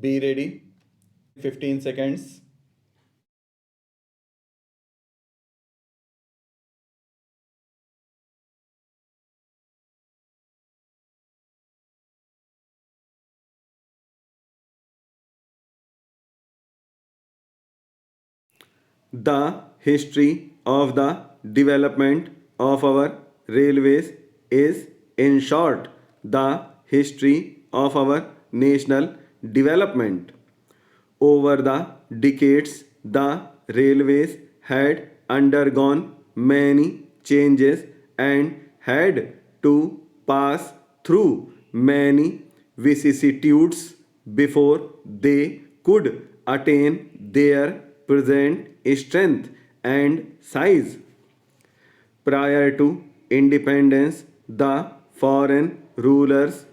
Be ready. 15 seconds. The history of the development of our railways is, in short, the history of our national development. Over the decades, the railways had undergone many changes and had to pass through many vicissitudes before they could attain their present strength and size. Prior to independence, the foreign rulers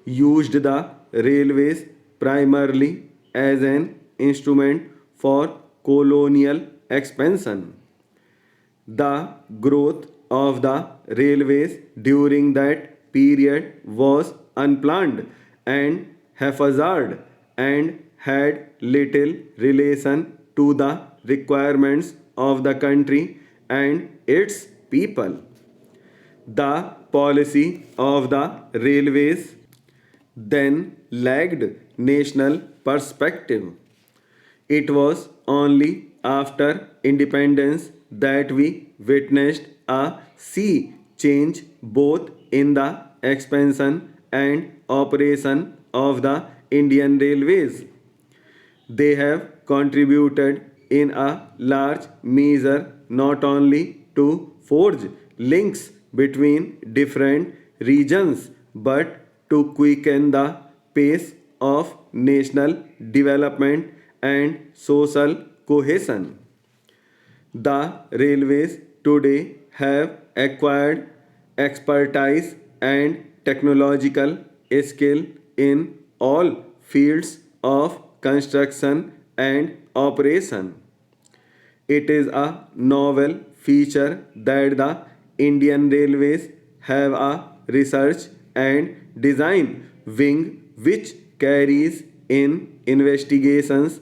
used the railways primarily as an instrument for colonial expansion. The growth of the railways during that period was unplanned and haphazard and had little relation to the requirements of the country and its people. The policy of the railways then lacked national perspective. It was only after independence that we witnessed a sea change both in the expansion and operation of the Indian railways. They have contributed in a large measure not only to forge links between different regions but to quicken the pace of national development and social cohesion. The railways today have acquired expertise and technological skill in all fields of construction and operation. It is a novel feature that the Indian Railways have a research and design wing which carries in investigations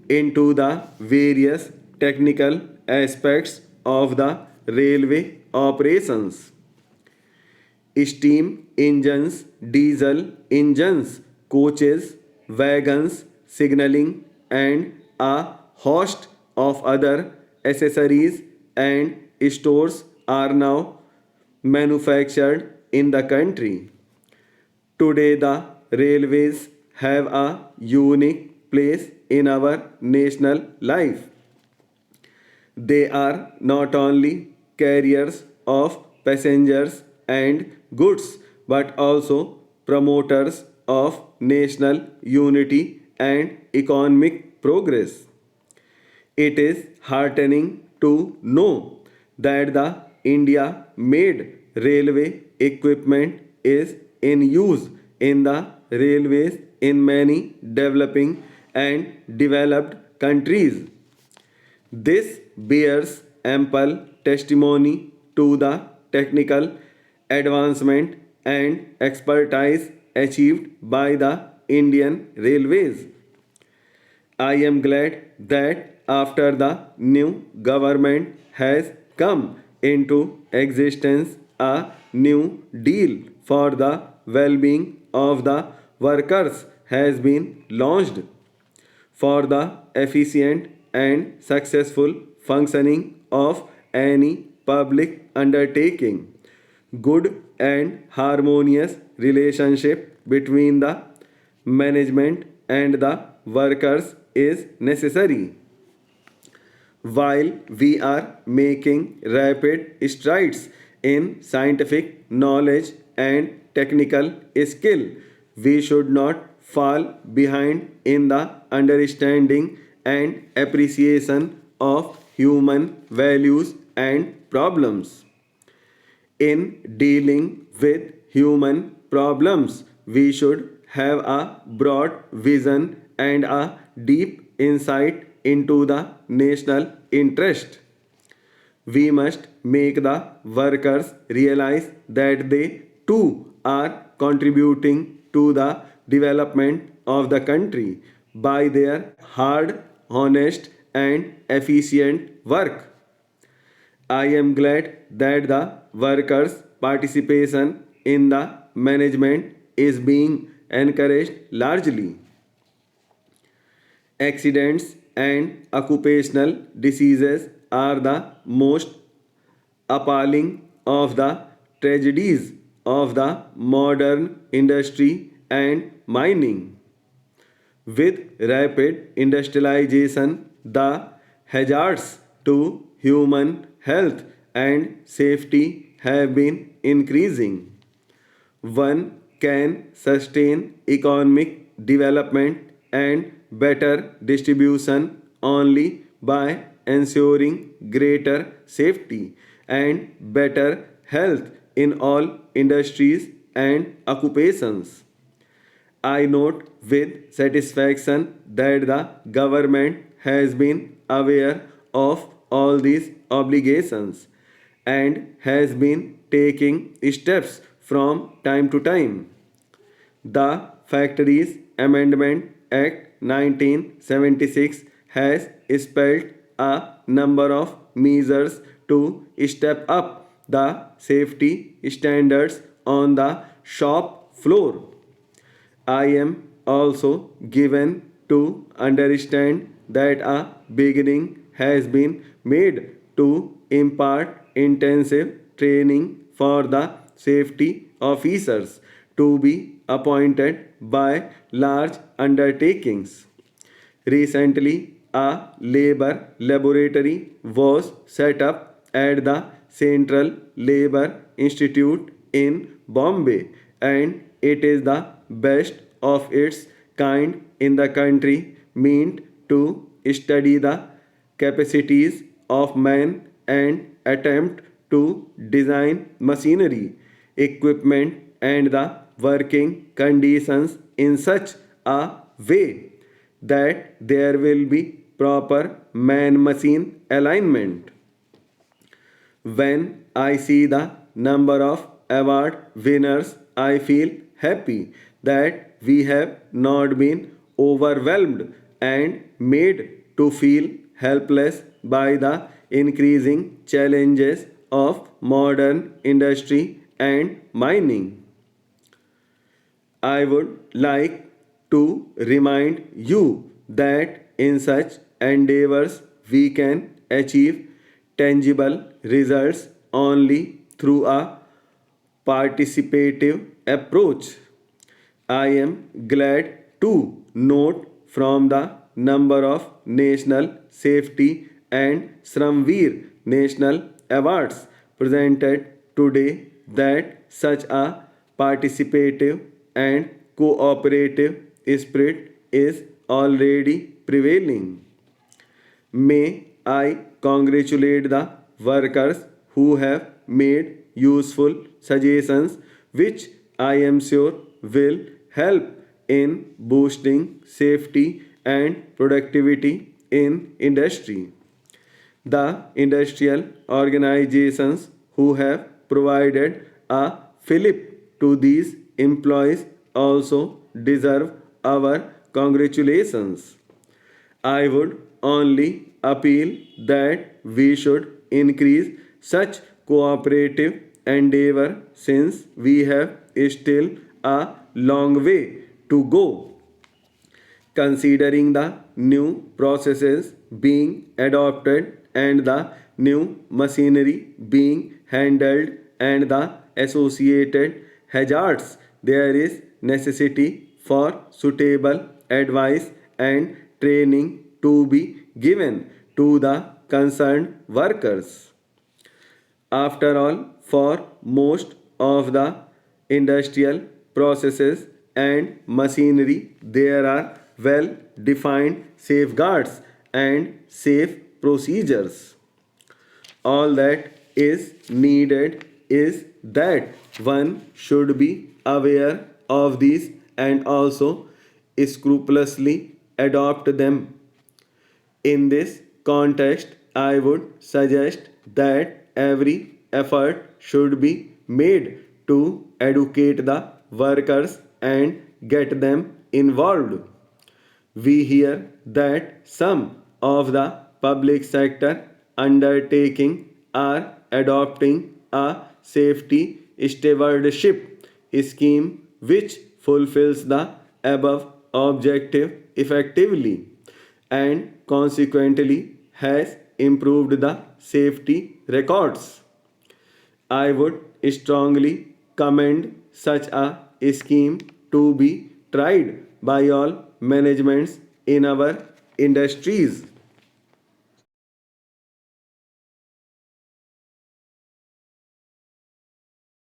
into the various technical aspects of the railway operations. Steam engines, diesel engines, coaches, wagons, signaling, and a host of other accessories and stores are now manufactured in the country. Today, the railways have a unique place in our national life. They are not only carriers of passengers and goods but also promoters of national unity and economic progress. It is heartening to know that the India made railway equipment is in use in the railways in many developing and developed countries. This bears ample testimony to the technical advancement and expertise achieved by the Indian Railways. I am glad that after the new government has come into existence, a new deal for the well being of the workers has been launched for the efficient and successful functioning of any public undertaking. Good and harmonious relationship between the management and the workers is necessary. While we are making rapid strides in scientific knowledge and technical skill, we should not fall behind in the understanding and appreciation of human values and problems. In dealing with human problems, we should have a broad vision and a deep insight into the national interest. We must make the workers realize that they too are contributing to the development of the country by their hard, honest, and efficient work. I am glad that the workers' participation in the management is being encouraged largely. Accidents and occupational diseases are the most appalling of the tragedies of the modern industry and mining. With rapid industrialization, the hazards to human health and safety have been increasing. One can sustain economic development and better distribution only by ensuring greater safety and better health in all industries and occupations. I note with satisfaction that the government has been aware of all these obligations and has been taking steps from time to time. The Factories Amendment Act 1976 has spelled a number of measures to step up the safety standards on the shop floor. I am also given to understand that a beginning has been made to impart intensive training for the safety officers to be appointed by large undertakings. Recently, a labor laboratory was set up at the Central Labor Institute in Bombay, and it is the best of its kind in the country, meant to study the capacities of man and attempt to design machinery, equipment, and the working conditions in such a way that there will be proper man machine alignment. When I see the number of award winners, I feel happy that we have not been overwhelmed and made to feel helpless by the increasing challenges of modern industry and mining. I would like to remind you that in such endeavors we can achieve tangible results only through a participative approach. I am glad to note from the number of National Safety and Shramveer National Awards presented today that such a participative and cooperative spirit is already prevailing. May I congratulate the workers who have made useful suggestions, which I am sure will help in boosting safety and productivity in industry. The industrial organizations who have provided a fillip to these employees also deserve our congratulations. I would only appeal that we should increase such cooperative endeavor since we have still a long way to go. Considering the new processes being adopted and the new machinery being handled and the associated hazards, there is necessity for suitable advice and training to be given to the concerned workers. After all, for most of the industrial processes and machinery, there are well defined safeguards and safe procedures. All that is needed is that one should be aware of these and also scrupulously adopt them. In this context, I would suggest that every effort should be made to educate the workers and get them involved. we hear that some of the public sector undertaking are adopting a safety stewardship scheme which fulfills the above objective effectively and consequently has improved the safety records. I would strongly commend such a scheme to be tried by all managements in our industries.